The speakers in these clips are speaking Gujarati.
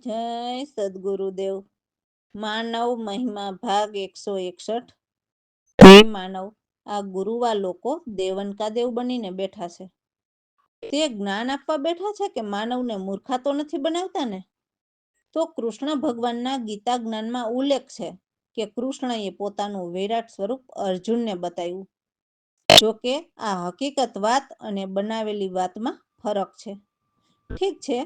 જય સદગુરુદેવ. માનવ મહિમા ભાગ 161. હે માનવ, આ ગુરુવા લોકો દેવનકા દેવ બનીને બેઠા છે. તે જ્ઞાન આપવા બેઠા છે કે માનવને મૂર્ખા તો નથી બનાવતા ને? તો કૃષ્ણ ભગવાનના ગીતા જ્ઞાનમાં ઉલ્લેખ છે કે કૃષ્ણએ પોતાનું વિરાટ સ્વરૂપ અર્જુનને બતાવ્યું. જોકે આ હકીકત વાત અને બનાવેલી વાતમાં ફરક છે. ઠીક છે,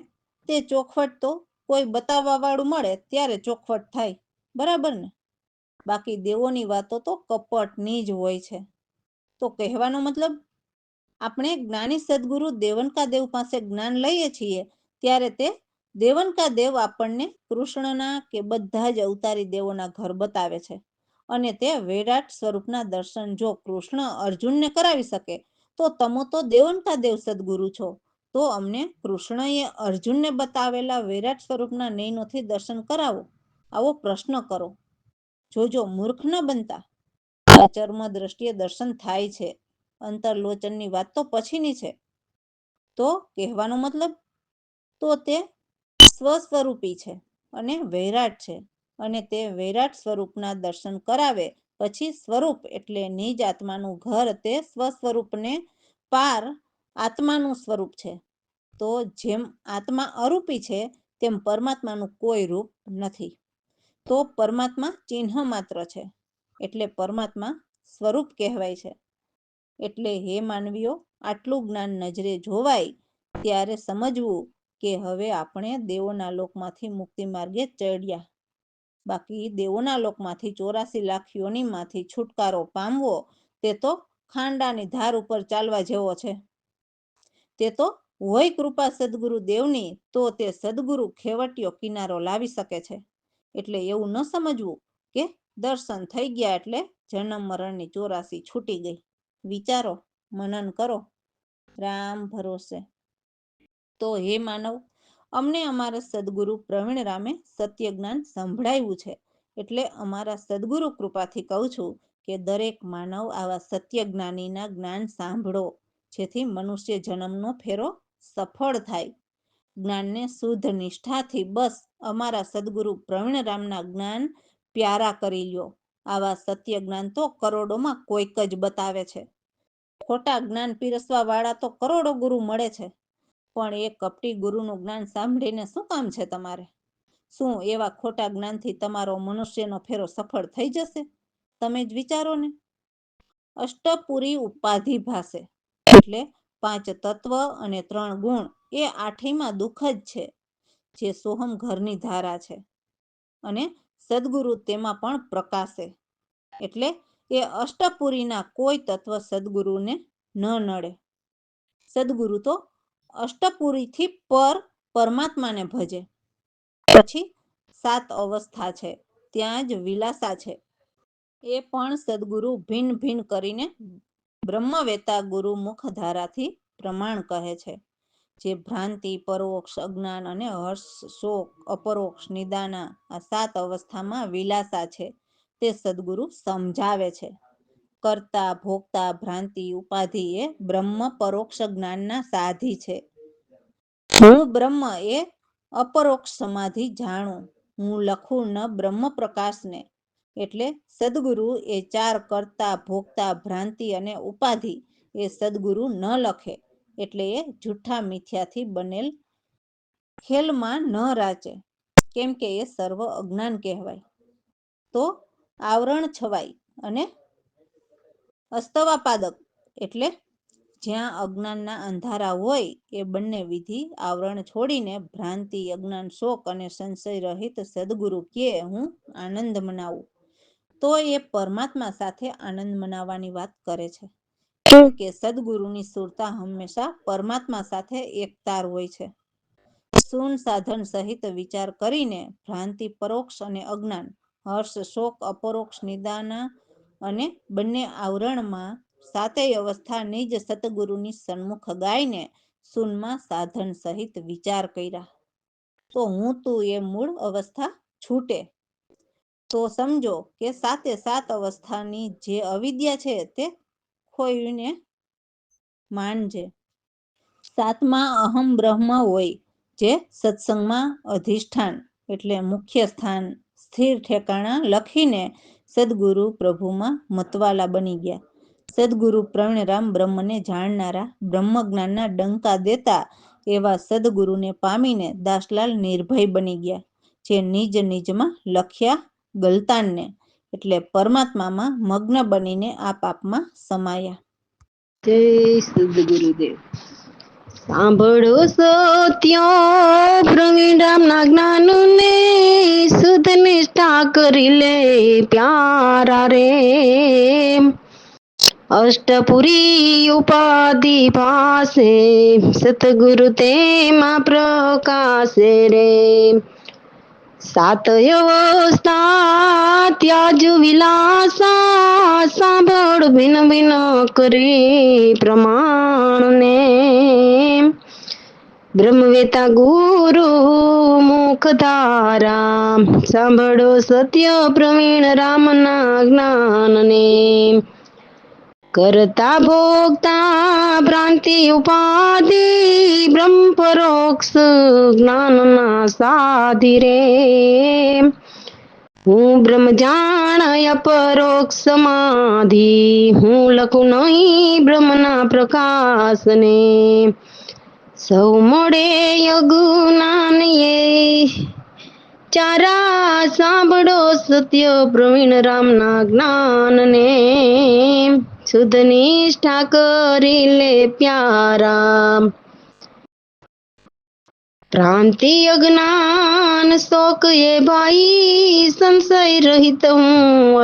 તે ચોખવટ તો કોઈ બતાવવા વાળું મળે ત્યારે ચોખવટ થાય, બરાબર ને? બાકી દેવોની વાતો તો કપટની જ હોય છે. તો કહેવાનો મતલબ, આપણે જ્ઞાની સદગુરુ દેવનકા દેવ પાસે જ્ઞાન લઈએ છીએ ત્યારે તે દેવનકા દેવ આપણને કૃષ્ણના કે બધા જ અવતારી દેવોના ઘર બતાવે છે. અને તે વિરાટ સ્વરૂપના દર્શન જો કૃષ્ણ અર્જુનને કરાવી શકે તો તમે તો દેવનકા દેવ સદગુરુ છો. તો અમને કૃષ્ણએ અર્જુનને બતાવેલા વિરાટ સ્વરૂપના નયનોથી દર્શન કરાવો, આવો પ્રશ્ન કરો. જોજો મૂર્ખ ન બનતા. આ ચર્મ દ્રષ્ટિએ દર્શન થાય છે, અંતરલોચનની વાત તો પછીની છે. તો કહેવાનો મતલબ, તો તે સ્વસ્વરૂપી છે અને વૈરાટ છે, અને તે વૈરાટ સ્વરૂપના દર્શન કરાવે પછી સ્વરૂપ એટલે નિજ આત્માનું ઘર તે સ્વસ્વરૂપને પાર આત્માનું સ્વરૂપ છે. તો જેમ આત્મા અરૂપી છે તેમ પરમાત્માનું કોઈ રૂપ નથી. તો પરમાત્મા ચિહ્ન માત્ર છે, એટલે પરમાત્મા સ્વરૂપ કહેવાય છે. એટલે હે માનવીઓ, આટલું જ્ઞાન નજરે જોવાય ત્યારે સમજવું કે હવે આપણે દેવોના લોકમાંથી મુક્તિ માર્ગે ચડ્યા. બાકી દેવોના લોકમાંથી 84 લાખ યોનિમાંથી છુટકારો પામવો તે તો ખાંડાની ધાર ઉપર ચાલવા જેવો છે. તે તો હોય કૃપા સદગુરુ દેવની તો તે સદગુરુ ખેવટિયો કિનારો લાવી શકે છે. એટલે એવું ન સમજવું કે દર્શન થઈ ગયા એટલે જન્મ મરણની 84 છૂટી ગઈ. વિચારો, મનન કરો, રામ ભરોસે. તો હે માનવ, અમને અમારા સદગુરુ પ્રવીણ રામે સત્ય જ્ઞાન સંભળાવ્યું છે, એટલે અમારા સદગુરુ કૃપાથી કહું છું કે દરેક માનવ આવા સત્ય જ્ઞાનીના જ્ઞાન સાંભળો, જેથી મનુષ્ય જન્મનો ફેરો સફળ થાય. જ્ઞાનને શુદ્ધ નિષ્ઠાથી બસ અમારા સદગુરુ પ્રવીણરામના જ્ઞાન પ્યારા કરી લ્યો. આવા સત્ય જ્ઞાન તો કરોડોમાં કોઈક જ બતાવે છે. ખોટા જ્ઞાન પીરસવા વાળા તો કરોડો ગુરુ મળે છે, પણ એ કપટી ગુરુનું જ્ઞાન સાંભળીને શું કામ છે તમારે? શું એવા ખોટા જ્ઞાનથી તમારો મનુષ્યનો ફેરો સફળ થઈ જશે? તમે જ વિચારો ને. અષ્ટપુરી ઉપાધિ ભાસે, એટલે 5 તત્વ અને 3 ગુણ એ આઠીમાં દુઃખ જ છે, જે સોહમ ઘરની ધારા છે. અને સદગુરુ તેમાં પણ પ્રકાશે, એટલે એ અષ્ટપુરીના કોઈ તત્વ સદગુરુને ન નડે. સદગુરુ તો અષ્ટપુરીથી પર પરમાત્માને ભજે. પછી 7 અવસ્થા છે, ત્યાં જ વિલાસા છે. એ પણ સદગુરુ ભિન્ન ભિન્ન કરીને બ્રહ્મવેતા ગુરુ મુખધારાથી પ્રમાણ કહે છે. જે ભ્રાંતિ, પરોક્ષ, અજ્ઞાન અને હર્ષ, શોક, અપરોક્ષ, નિદાના આ 7 અવસ્થામાં વિલાસા છે, તે સદગુરુ સમજાવે છે. કર્તા, ભોગતા, ભ્રાંતિ, ઉપાધિ એ બ્રહ્મ પરોક્ષ જ્ઞાનના સાધી છે. હું બ્રહ્મ એ અપરોક્ષ સમાધિ જાણું, હું લખું ન બ્રહ્મ પ્રકાશને. એટલે સદગુરુ એ 4 કર્તા, ભોગતા, ભ્રાંતિ અને ઉપાધિ એ સદગુરુ ન લખે, એટલે એ જૂઠા મિથ્યાથી બનેલ ખેલમાં ન રાચે, કેમ કે એ સર્વ અજ્ઞાન કહેવાય. તો આવરણ છવાય અને અસ્તવાપાદક, એટલે જ્યાં અજ્ઞાનના અંધારા હોય એ બંને વિધિ આવરણ છોડીને ભ્રાંતિ, અજ્ઞાન, શોક અને સંશય રહિત સદગુરુ કે હું આનંદ મનાવું, તો એ પરમાત્મા સાથે આનંદ મનાવવાની વાત કરે છે. કેમ કે સદગુરુની સુરતા હંમેશા પરમાત્મા સાથે એકતાર હોય છે. શૂન સાધન સહિત વિચાર કરીને ભ્રાંતિ, પરોક્ષ અને અજ્ઞાન, હર્ષ, શોક, અપરોક્ષ, નિદાના અને બંને આવરણમાં 7 અવસ્થા નિજ સતગુરુની સન્મુખ ગાઈને શૂનમાં સાધન સહિત વિચાર કર્યા, તો હું તું એ મૂળ અવસ્થા છૂટે. તો સમજો કે 7 અવસ્થાની જે અવિદ્યા છે તે ખોઈને માનજે. 7માં અહમ બ્રહ્મ હોય, જે સત્સંગમાં અધિષ્ઠાન એટલે મુખ્ય સ્થાન સ્થિર ઠેકાણા લખીને સદગુરુ પ્રભુમાં મતવાલા બની ગયા. સદગુરુ પ્રવીણરામ બ્રહ્મને જાણનારા, બ્રહ્મજ્ઞાનના ડંકા દેતા એવા સદગુરુને પામીને દાસલાલ નિર્ભય બની ગયા. જે નિજ નિજમાં લખ્યા ગલતાનને એટલે પરમાત્મામાં મગ્ન બનીને આ પાપમાં સમાયા. જય સદગુરુદેવ. સાંભળો સત્યો પ્રવીણરામના જ્ઞાનને, શુદ્ધ નિષ્ઠા કરી લે પ્યારા રે. અષ્ટપુરી ઉપાધિ પાસે સતગુરુ તેમાં પ્રકાશે રે. સાત અવસ્થા ત્યાજ વિલાસા, સાંભળ ભિન ભિન કરી પ્રમાણને. બ્રહ્મવેતા ગુરુ મુખ ધારા, સાંભળો સત્ય પ્રવીણ રામના જ્ઞાનને. કરતા ભોગતા ભ્રાંતિ ઉપાધિ, બ્રહ્મ પરોક્ષ જ્ઞાનના સાધી રે. હું બ્રહ્મ જાણ અપરોક્ષ સમાધિ, હું લખું નહીં બ્રહ્મના પ્રકાશને. સૌ મળે અજ્ઞાન એ ચારા, સાંભળો સત્ય પ્રવીણ રામના જ્ઞાનને. શુદ્ધ નિષ્ઠા કરી લે પ્યારા. ભ્રાંતિ અજ્ઞાન શોક એ ભાઈ, સંશય રહિત હું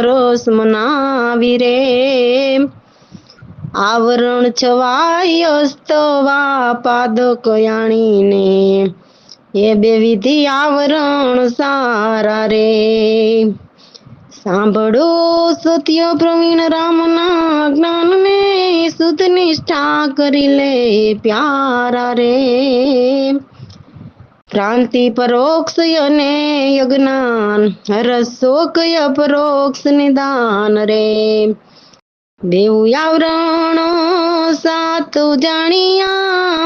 રસ મનાવી રે. આવરણ છવાય અસ્તવા પાદક યાણીને, એ બે વિધિ આવરણ સારા રે. સાંભળો સત્ય પ્રવીણ રામના જ્ઞાનને, શુદ્ધ નિષ્ઠા કરી લે પ્યારા રે. ભ્રાંતિ પરોક્ષ અને અજ્ઞાન, રસોક અપરોક્ષ નિદાન રે. દેવું આવરણ સાત જાણિયા,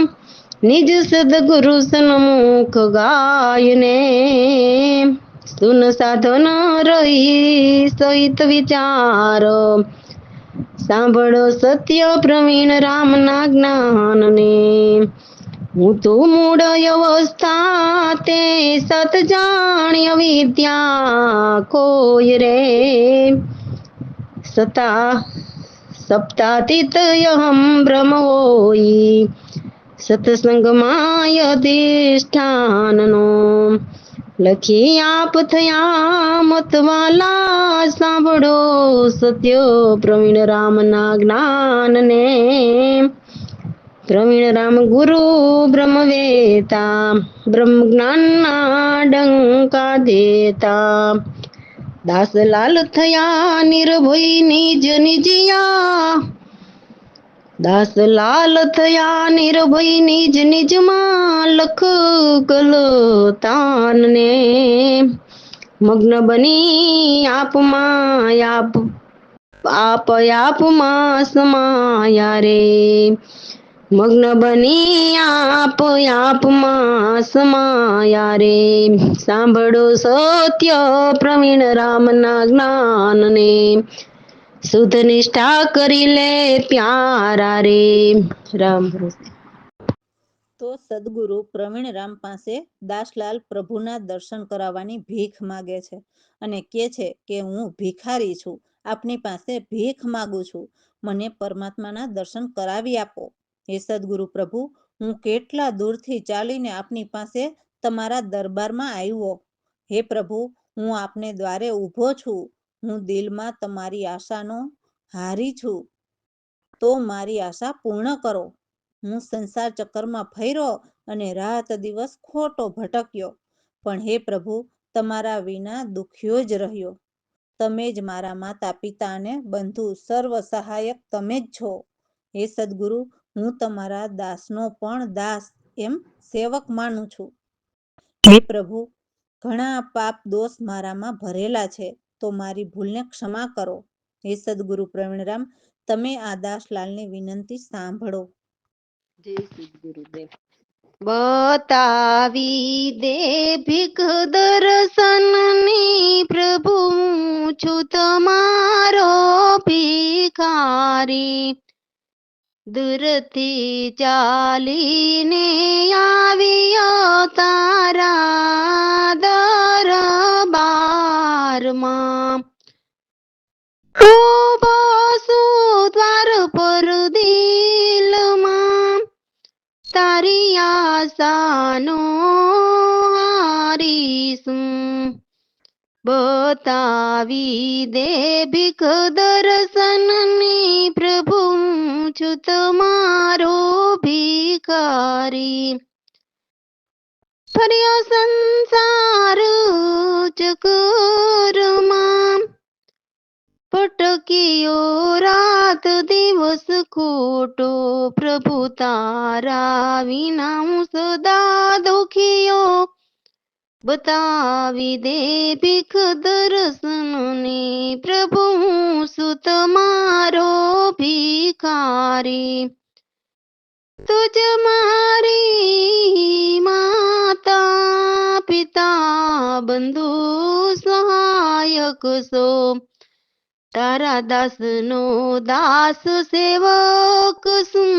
નિજ સદગુરુ સન્મુખ ગાયને. સુન સાધન રહી સહિત વિચાર, સાંભળો સત્ય પ્રવીણ રામના જ્ઞાનને. હું તો મૂળ અવસ્થા તે સત જાણ્ય વિદ્યા કોઈ રે. સપ્તાતીત અહમ બ્રહ્મ હોઈ, સત્સંગમાં અધિષ્ઠાનનો. લખી આપ થયા મતવાલા, સાંભળો સત્ય પ્રવીણ રામના જ્ઞાનને. પ્રવીણ રામ ગુરુ બ્રહ્મવેતા, બ્રહ્મ જ્ઞાનના ડંકા દેતા. દાસલાલ થયા નિર્ભય નિજ નિજયા, દાસલાલ થયા નિર્ભય નિજ નિજમાં લખ ગલતાનને. મગ્ન બની આપમાં આપમાં સમાયા રે. મગ્ન બની આપમાં સમાયા રે. સાંભળો સત્ય પ્રવીણ રામના જ્ઞાનને, શુદ્ધ નિષ્ઠા કરી લે પ્યારા રે. રામ ભરોસે. તો સદગુરુ પ્રવીણરામ પાસે દાસલાલ પ્રભુના દર્શન કરાવવાની ભીખ માગે છે અને કહે છે કે હું ભિખારી છું, આપની પાસે ભીખ માગું છું, મને પરમાત્માના દર્શન કરાવી આપો. હે સદગુરુ પ્રભુ, હું કેટલા દૂરથી ચાલીને આપની પાસે તમારા દરબારમાં આવ્યો. હે પ્રભુ, હું આપને દ્વારે ઊભો છું, હું દિલમાં તમારી આશાનો હારી છું, તો મારી આશા પૂર્ણ કરો. હું સંસાર ચક્કરમાં ફર્યો અને રાત દિવસ ખોટો ભટક્યો, પણ હે પ્રભુ, તમારા વિના દુખ્યો જ રહ્યો. તમે જ મારા માતા પિતા અને બંધુ સર્વ સહાયક તમે જ છો. હે સદગુરુ, હું તમારા દાસનો પણ દાસ એમ સેવક માનું છું. હે પ્રભુ, ઘણા પાપ દોષ મારામાં ભરેલા છે, તો મારી ભૂલને ક્ષમા કરો. હે સદગુરુ પ્રવીણરામ, તમે આ દાસલાલની વિનંતી સાંભળો. જય સદગુરુદેવ. બતાવી દે ભીખ દર્શનની પ્રભુ હું છું તમારો ભિખારી દૂરથી ચાલીને આવ્યો તારા દરબારમાં ઉભો છું દ્વાર પર દિલમાં તારી આશાનો હારીશું બતાવી દે ભીખ દર્શનની પ્રભુ હું છું તમારો ભિખારી ફર્યો સંસાર ચકરમાં ભટક્યો રાત દિવસ ખોટો પ્રભુ તારા વિના હું સદા દુખીયો બતાવી દે ભીખ દર્શનને પ્રભુ હું છું તમારો ભિખારી તુજ મારી માતા પિતા બંધુ સહાયક સો તારા દાસનો દાસ સેવક શું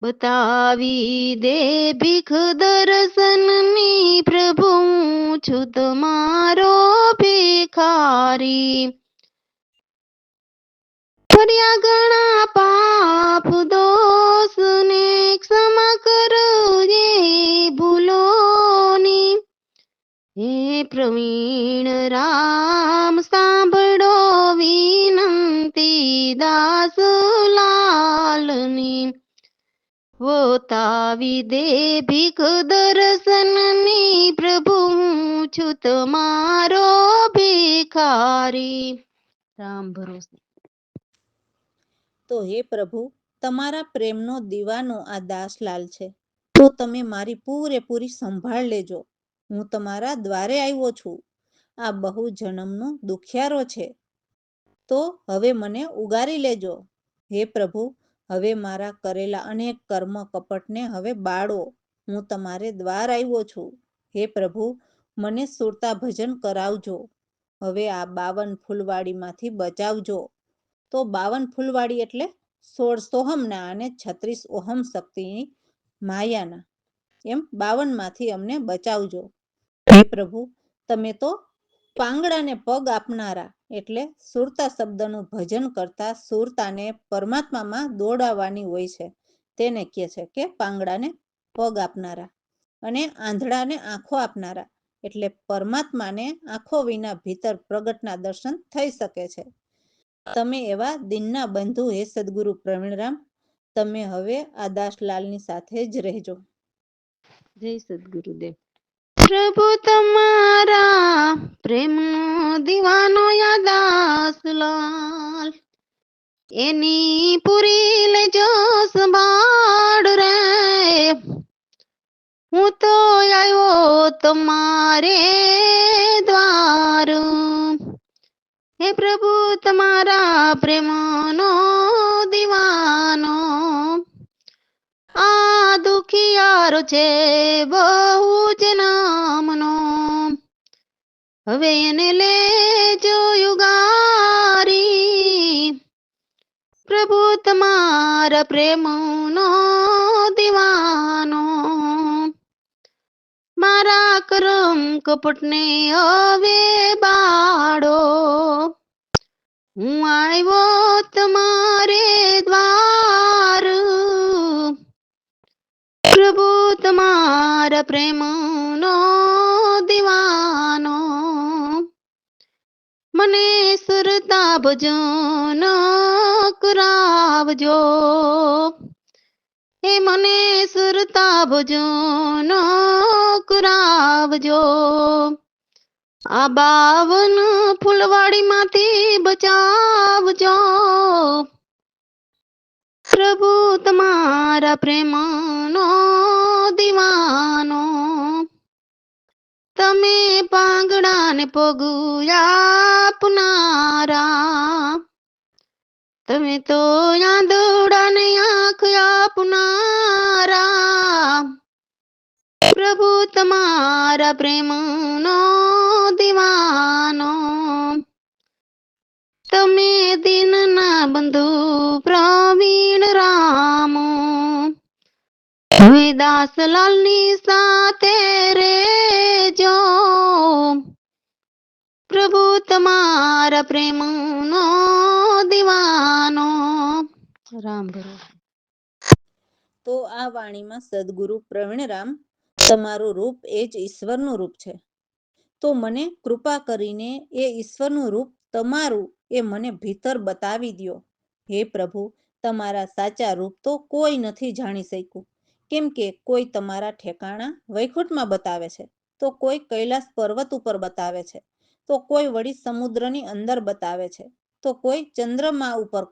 બતાવી દે ભીખ દર્શનની પ્રભુ હું છું તમારો ભિખારી કર્યા ઘણા પાપ દોષ ને ક્ષમા કરજે ભૂલોની હે પ્રવીણ રામ સાંભળો વિનંતી દાસ લાલની બતાવી દે ભીખ દર્શનની પ્રભુ હું છું તમારો ભિખારી રામ ભરોસે તો હે પ્રભુ, તમારા પ્રેમનો દીવાનો આ દાસલાલ છે. તો તમે મારી પૂરેપૂરી સંભાળ લેજો. હું તમારા દ્વારે આવ્યો છું. આ બહુ જન્મનો દુખિયારો છે. તો હવે મને ઉગારી લેજો. હે પ્રભુ, હવે મારા કરેલા અનેક કર્મ કપટને હવે બાળો. હું તમારે દ્વાર આવ્યો છું. હે પ્રભુ, મને સુરતા ભજન કરાવજો. હવે આ 52 ફૂલવાડીમાંથી બચાવજો. તો 52 ફૂલવાડી એટલે 16 સોહમના અને 36 ઓહમ શક્તિની માયાના, એમ 52 માંથી અમને બચાવજો. હે પ્રભુ, તમે તો પાંગડાને પગ આપનારા એટલે સુરતા શબ્દનું ભજન કરતા સુરતાને પરમાત્મામાં દોડાવવાની હોય છે. તેને કહે છે કે પાંગડાને પગ આપનારા, અને આંધળાને આંખો આપનારા એટલે પરમાત્માને આંખો વિના ભીતર પ્રગટના દર્શન થઈ શકે છે. તમે એવા દિનના બંધુ હે સદગુરુ પ્રવીણરામ, તમે હવે આ દાસલાલની સાથે જ રહેજો. જય સદગુરુદેવ. પ્રભુ તમારા પ્રેમનો દીવાનો યા દાસલાલ એની પૂરી લેજો સંભાળ રે હું તો આવ્યો તમારે દ્વાર હે પ્રભુ તમારા પ્રેમનો દીવાનો આ દુખિયારો છે બહુ જ નામનો હવે એને લેજો યુગારી પ્રભુ તમારા પ્રેમનો દીવાનો મારા કરમ કપટને હવે બાળો હું આવ્યો તમારે દ્વાર પ્રભુ તમારા પ્રેમનો દીવાનો મને સુરતા ભજન કરાવજો હે મને સુરતા ભજન કરાવજો આ 52 ફૂલવાડીમાંથી બચાવજો પ્રભુ તમારા પ્રેમનો દીવાનો તમે પાંગડાને પગ આપનારા તમે તો આંધળાને આંખ આપનારા, પ્રભુ તમારા પ્રેમનો દીવાનો. તમે દીનના બંધુ પ્રવીણ રામ, હવે દાસલાલની સાથે રેજો, પ્રભુ તમારા પ્રેમનો દીવાનો. રામ ભરોસે. તો આ વાણીમાં સદગુરુ પ્રવીણરામ, તમારું રૂપ એ જ ઈશ્વરનું રૂપ છે. તો મને કૃપા કરીને એ ઈશ્વરનું રૂપ તમારું એ મને ભીતર બતાવી દ્યો. હે પ્રભુ, તમારા સાચા રૂપ તો કોઈ નથી જાણી શક્યું. કેમ કે કોઈ તમારા ઠેકાણા વૈકુંઠમાં બતાવે છે, તો કોઈ કૈલાસ પર્વત ઉપર બતાવે છે, તો કોઈ વળી સમુદ્રની અંદર બતાવે છે, તો કોઈ ચંદ્રમા ઉપર,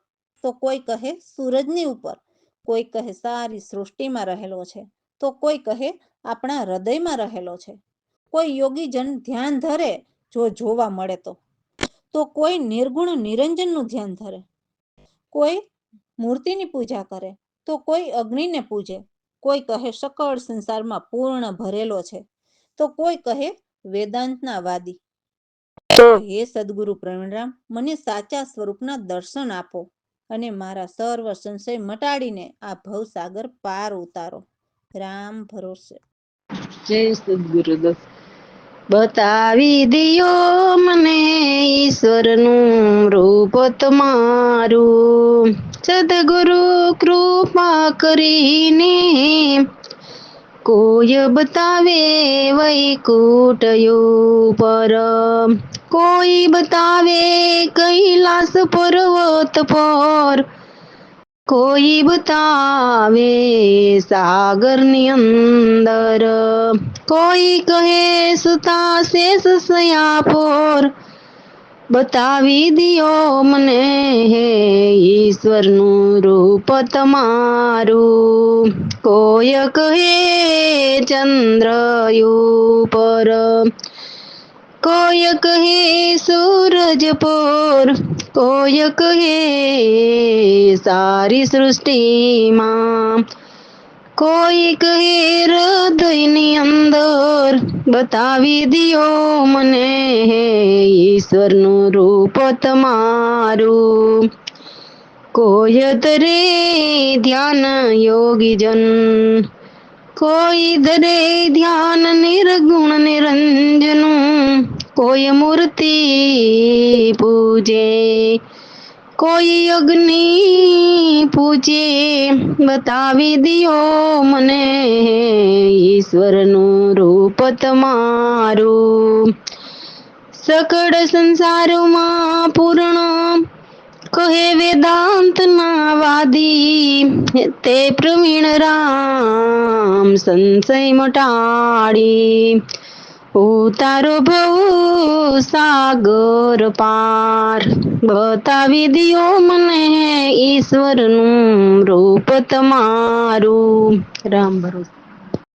તો કોઈ કહે સૂરજની ઉપર, કોઈ કહે સારી સૃષ્ટિમાં રહેલો છે, તો કોઈ કહે આપણા હૃદયમાં રહેલો છે. કોઈ યોગીજન ધ્યાન ધરે જો જોવા મળે તો કોઈ નિર્ગુણ નિરંજનનું ધ્યાન ધરે, કોઈ મૂર્તિની પૂજા કરે, તો કોઈ અગ્નિને પૂજે, કોઈ કહે સકળ સંસારમાં પૂર્ણ ભરેલો છે, તો કોઈ કહે વેદાંતના વાદી. તો હે સદગુરુ પ્રવીણરામ, મને સાચા સ્વરૂપના દર્શન આપો અને મારા સર્વ સંશય મટાડીને આ ભવસાગર પાર ઉતારો. રામ ભરોસે. જય સદગુરુદેવ. બતાવી દિયો મને ઈશ્વરનું રૂપ તમારું, સદગુરુ કૃપા કરીને કોઈ બતાવે વૈકુંઠ ઉપર, કોઈ બતાવે કૈલાસ પર્વત પર, કોઈ બતાવે સાગરની અંદર, કોઈ કહે સુતા શેષ શયા પર. બતાવી દિયો મને હે ઈશ્વરનું રૂપ તમારું, કોઈ કહે ચંદ્ર ઉપર, કોઈ કહે સૂરજ પર, કોઈ કહે સારી સૃષ્ટિમાં, કોઈ કહે હૃદયની અંદર. બતાવી દિયો મને હે ઈશ્વરનું રૂપ તમારું, કોઈ ધરે ધ્યાન યોગીજન, કોઈ ધરે ધ્યાન નિર્ગુણ નિરંજનું, કોઈ મૂર્તિ પૂજે, કોઈ અગ્નિ પૂજે. બતાવી દિયો મને ઈશ્વરનું રૂપ તમારું, સકળ સંસારમાં પૂર્ણ કહે વેદાંતના વાદી, તે પ્રવીણ રામ સંશય મટાડી ઉતારો ભવ સાગર પાર. બતાવી દિયો મને ઈશ્વરનું રૂપ તમારું. રામ ભરોસે.